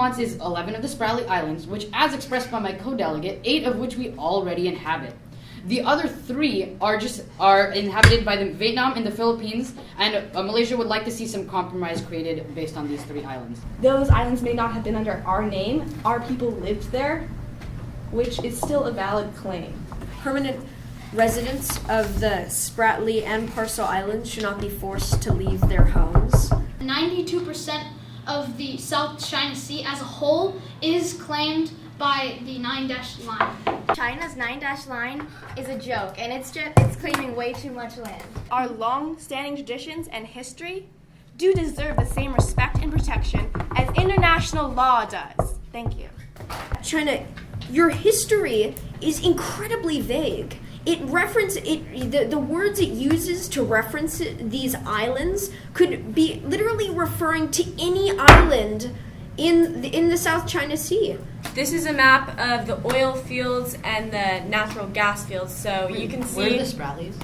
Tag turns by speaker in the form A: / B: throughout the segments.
A: wants is 11 of the Spratly Islands, which, as expressed by my co-delegate, 8 of which we already inhabit. The other 3 are inhabited by the Vietnam and the Philippines, and Malaysia would like to see some compromise created based on these 3 islands.
B: Those islands may not have been under our name. Our people lived there, which is still a valid claim.
C: Permanent residents of the Spratly and Parcel Islands should not be forced to leave their homes.
D: 92% of the South China Sea as a whole is claimed by the 9-line.
E: China's 9-line is a joke, and it's claiming way too much land.
F: Our long-standing traditions and history do deserve the same respect and protection as international law does. Thank you.
C: China, your history is incredibly vague. The words it uses to reference these islands could be literally referring to any island in the South China Sea.
F: This is a map of the oil fields and the natural gas fields, so you can see.
A: Where are the Spratlys?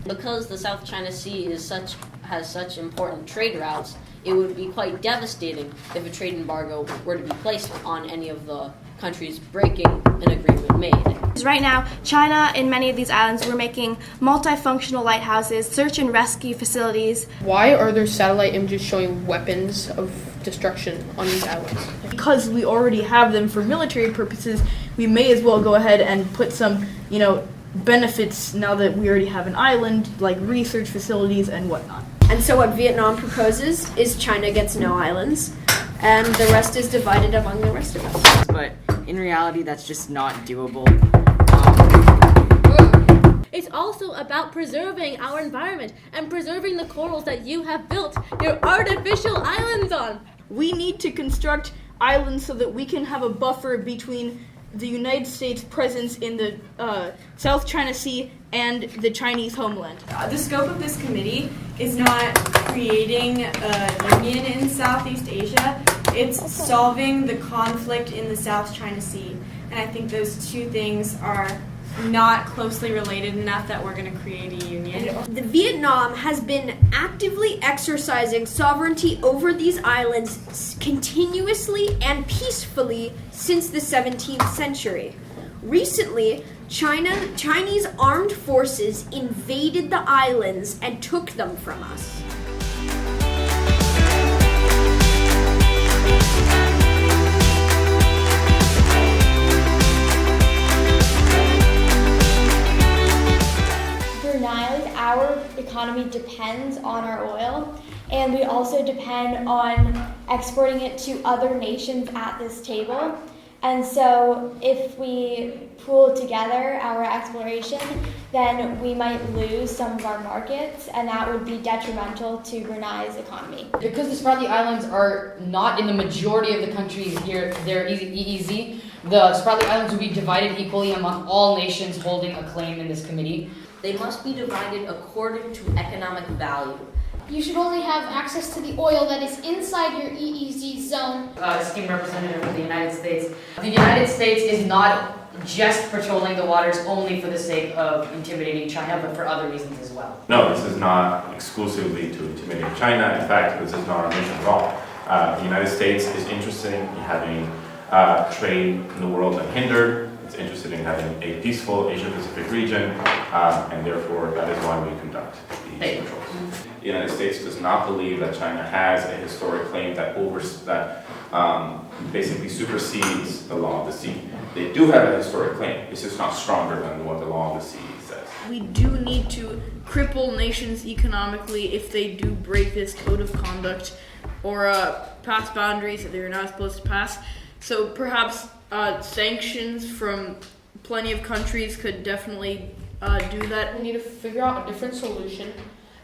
G: Because the South China Sea has such important trade routes, it would be quite devastating if a trade embargo were to be placed on any of the countries breaking an agreement made.
F: Right now, China and many of these islands were making multifunctional lighthouses, search and rescue facilities.
H: Why are there satellite images showing weapons of destruction on these islands?
B: Because we already have them for military purposes, we may as well go ahead and put some, benefits now that we already have an island, like research facilities and whatnot.
C: And so what Vietnam proposes is China gets no islands, and the rest is divided among the rest of us.
I: But in reality, that's just not doable.
J: It's also about preserving our environment and preserving the corals that you have built your artificial islands on.
B: We need to construct islands so that we can have a buffer between the United States' presence in the South China Sea and the Chinese homeland.
K: The scope of this committee is not creating a union in Southeast Asia. It's solving the conflict in the South China Sea. And I think those two things are not closely related enough that we're going to create a union.
C: The Vietnam has been actively exercising sovereignty over these islands continuously and peacefully since the 17th century. Recently, Chinese armed forces invaded the islands and took them from us.
E: Our economy depends on our oil, and we also depend on exporting it to other nations at this table. And so if we pool together our exploration, then we might lose some of our markets, and that would be detrimental to Brunei's economy.
A: Because the Spratly Islands are not in the majority of the countries here, they're EEZ, the Spratly Islands would be divided equally among all nations holding a claim in this committee.
G: They must be divided according to economic value.
D: You should only have access to the oil that is inside your EEZ zone.
A: Esteemed representative of the United States. The United States is not just patrolling the waters only for the sake of intimidating China, but for other reasons as well.
L: No, this is not exclusively to intimidate China. In fact, this is not our mission at all. The United States is interested in having trade in the world unhindered. It's interested in having a peaceful Asia-Pacific region, and therefore that is why we conduct these patrols. The United States does not believe that China has a historic claim that basically supersedes the law of the sea. They do have a historic claim. It's just not stronger than what the law of the sea says.
B: We do need to cripple nations economically if they do break this code of conduct or pass boundaries that they're not supposed to pass. So perhaps sanctions from plenty of countries could definitely do that.
H: We need to figure out a different solution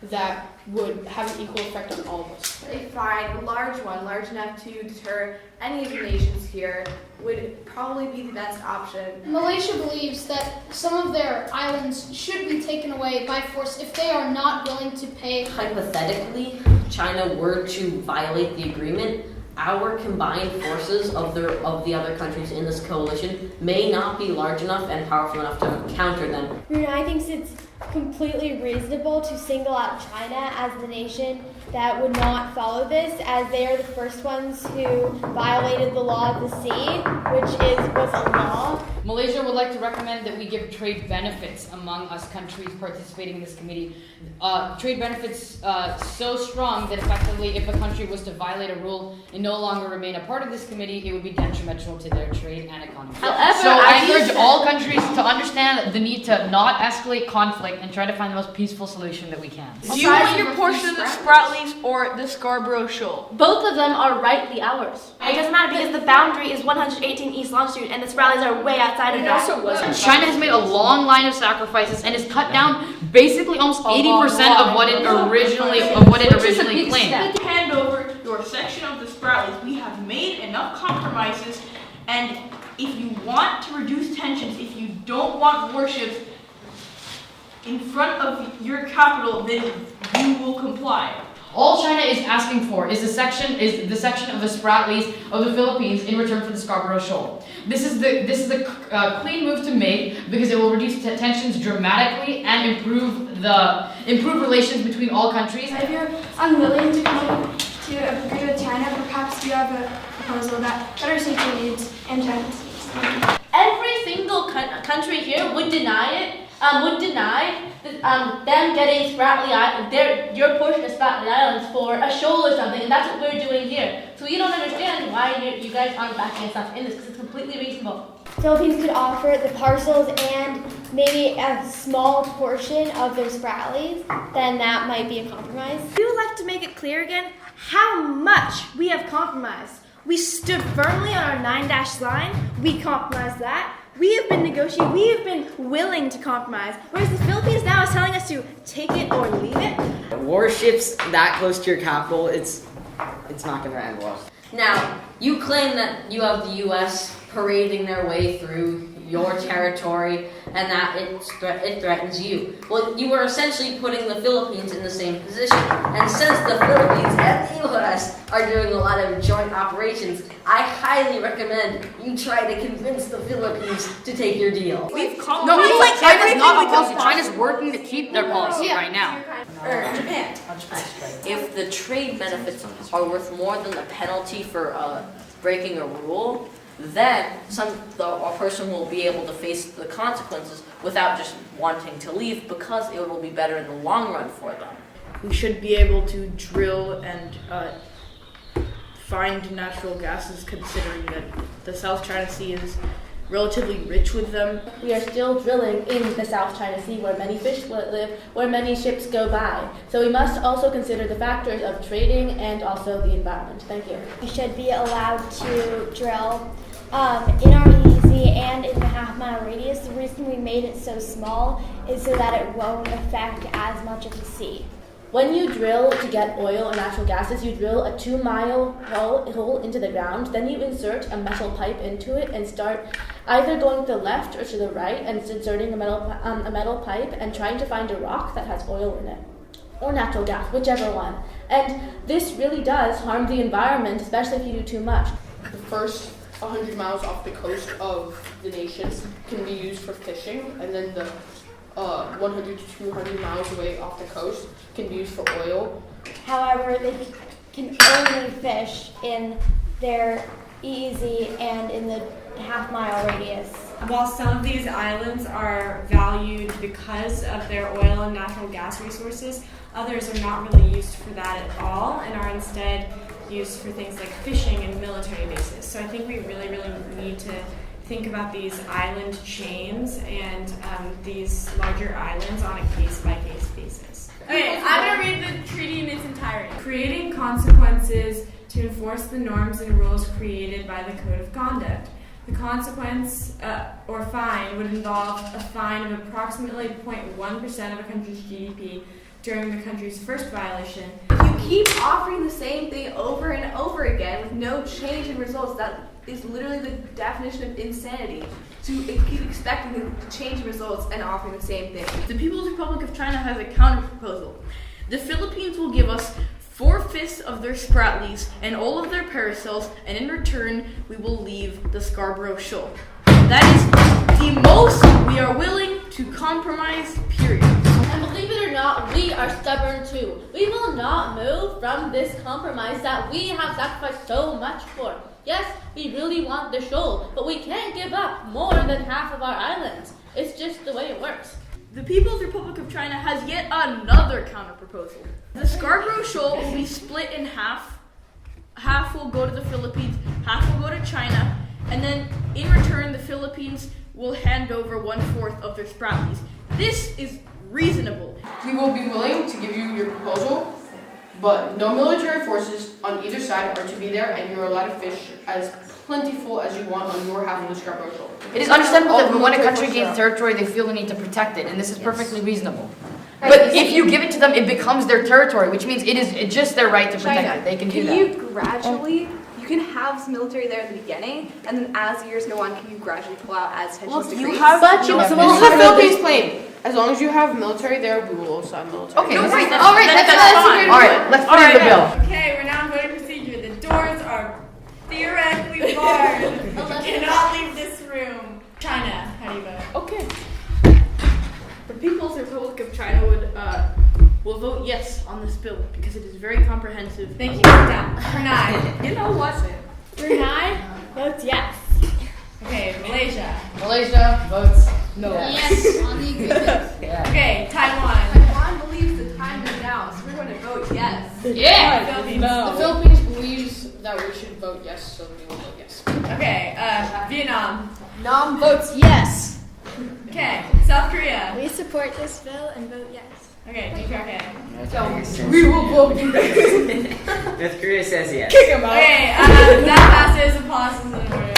H: that would have an equal effect on all of us.
B: A fine, a large one, large enough to deter any of the nations here, would probably be the best option.
D: Malaysia believes that some of their islands should be taken away by force if they are not willing to pay.
G: Hypothetically, China were to violate the agreement, our combined forces of the other countries in this coalition may not be large enough and powerful enough to counter them.
E: Brunei thinks it's completely reasonable to single out China as the nation that would not follow this, as they are the first ones who violated the law of the sea, which was a law.
A: Malaysia would like to recommend that we give trade benefits among us countries participating in this committee. Trade benefits so strong that effectively if a country was to violate a rule and no longer remain a part of this committee, it would be detrimental to their trade and economy.
J: However,
A: so I
J: as you
A: encourage
J: said-
A: all countries to understand the need to not escalate conflict and try to find the most peaceful solution that we can.
B: Do you want your portion of the Spratleys or the Scarborough Shoal?
J: Both of them are rightly ours.
F: It doesn't matter because the boundary is 118 east longitude and the Spratleys are way outside of that.
A: China has made a long line of sacrifices and has cut down basically almost 80% of what it originally claimed.
B: Hand over your section of the Spratleys. We have made enough compromises, and if you want to reduce tensions, if you don't want warships in front of your capital, then you will comply.
A: All China is asking for is the section of the Spratlys of the Philippines in return for the Scarborough Shoal. This is the clean move to make because it will reduce tensions dramatically and improve relations between all countries.
M: If you're unwilling to come to agree with China, perhaps you have a proposal that better suits your needs and China's needs.
J: Every single country here would deny it. Would deny them getting your portion of Spratly Islands for a shoal or something, and that's what we're doing here. So we don't understand why you guys aren't backing us up in this, because it's completely reasonable.
E: Philippines could offer the parcels and maybe a small portion of their Spratlys, then that might be a compromise.
F: We would like to make it clear again how much we have compromised. We stood firmly on our 9-dash line. We compromised that. We have been negotiating. We have been willing to compromise. Whereas the Philippines now is telling us to take it or leave it.
I: Warships that close to your capital, it's not going to end well.
G: Now, you claim that you have the U.S. parading their way through your territory and that it threatens you. Well, you are essentially putting the Philippines in the same position. And since the Philippines and the U.S. are doing a lot of joint operations, I highly recommend you try to convince the Philippines to take your deal.
A: China's not policy. China's working to keep their policy right now.
K: Japan.
G: If the trade benefits are worth more than the penalty for breaking a rule, then a person will be able to face the consequences without just wanting to leave because it will be better in the long run for them.
B: We should be able to drill and find natural gases, considering that the South China Sea is relatively rich with them.
J: We are still drilling in the South China Sea where many fish live, where many ships go by. So we must also consider the factors of trading and also the environment. Thank you.
E: We should be allowed to drill in our EEZ and in the half-mile radius. The reason we made it so small is so that it won't affect as much of the sea.
J: When you drill to get oil or natural gases, you drill a 2-mile hole into the ground. Then you insert a metal pipe into it and start either going to the left or to the right and inserting a metal pipe and trying to find a rock that has oil in it or natural gas, whichever one. And this really does harm the environment, especially if you do too much.
H: The first 100 miles off the coast of the nation can be used for fishing, and then the 100 to 200 miles away off the coast can be used for oil.
E: However, they can only fish in their EEZ and in the half-mile radius.
K: While some of these islands are valued because of their oil and natural gas resources, others are not really used for that at all and are instead used for things like fishing and military bases. So I think we really, really need to think about these island chains and these larger islands on a case-by-case basis.
F: Okay, I'm going to read the treaty in its entirety.
K: Creating consequences to enforce the norms and rules created by the Code of Conduct. The consequence or fine would involve a fine of approximately 0.1% of a country's GDP during the country's first violation.
F: If you keep offering the same thing over and over again with no change in results, that is literally the definition of insanity. To keep expecting to change results and offering the same thing.
B: The People's Republic of China has a counter proposal. The Philippines will give us 4/5 of their Spratlys and all of their parasols, and in return, we will leave the Scarborough Shoal. That is the most we are willing to compromise, period.
J: are stubborn too. We will not move from this compromise that we have sacrificed so much for. Yes, we really want the shoal, but we can't give up more than half of our islands. It's just the way it works.
B: The People's Republic of China has yet another counter-proposal. The Scarborough Shoal will be split in half. Half will go to the Philippines, half will go to China, and then in return the Philippines will hand over 1/4 of their Spratleys. This is reasonable.
H: We will be willing to give you your proposal, but no military forces on either side are to be there, and you're allowed to fish as plentiful as you want on your half of the Scarborough Shoal.
A: It is understandable that
H: All
A: when a
H: military
A: country
H: forces
A: gains
H: are-
A: territory, they feel the need to protect it, and this is perfectly reasonable. But if you give it to them, it becomes their territory, which means it is just their right to protect it. They can do that.
N: you gradually, you can have some military there at the beginning, and then as the years go on, can you gradually pull out as tensions decrease?
H: This is the Philippines claim. As long as you have military there, we will also have military.
A: Okay,
H: there.
A: all right,
B: that's fine.
A: all right, let's put in the bill.
K: Okay, we're now on voting procedure. The doors are theoretically barred. You cannot leave this room. China, how do you vote?
B: Okay. The People's Republic of China will vote yes on this bill because it is very comprehensive.
K: Thank you. Done. Brunei.
H: You know what?
F: Brunei votes yes.
K: Okay, Malaysia.
A: Malaysia votes no.
D: Yes, on the agreement.
K: Okay, Taiwan.
N: Taiwan believes the time is now, so we're going to vote yes.
A: Yeah.
K: Philippines.
H: The Philippines believes that we should vote yes, so we will vote yes.
K: Okay, Vietnam.
N: Nam votes yes.
K: Okay, South Korea.
F: We support this bill and vote yes.
K: Okay, DPRK.
H: We will vote
I: North Korea says yes.
K: Okay, that passes. Applause is in order.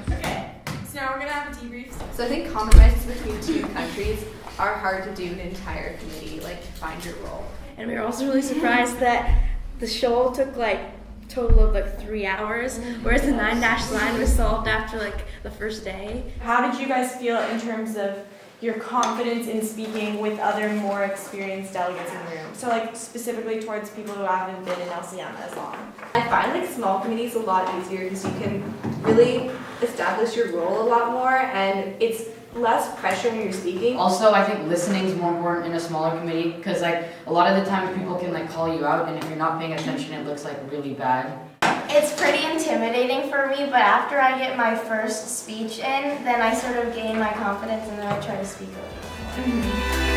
K: Okay, so now we're gonna have a debrief.
N: So I think compromises between two countries are hard to do in an entire committee, like to find your role.
F: And we were also really surprised that the shoal took like total of like 3 hours, whereas the 9-dash line was solved after like the first day.
O: How did you guys feel in terms of your confidence in speaking with other more experienced delegates in the room? So like specifically towards people who haven't been in LCM as long.
N: I find like small committees a lot easier because you can really establish your role a lot more, and it's less pressure when you're speaking.
A: Also, I think listening is more important in a smaller committee because, like, a lot of the time people can like call you out, and if you're not paying attention, it looks like really bad.
E: It's pretty intimidating for me, but after I get my first speech in, then I sort of gain my confidence and then I try to speak a little bit more.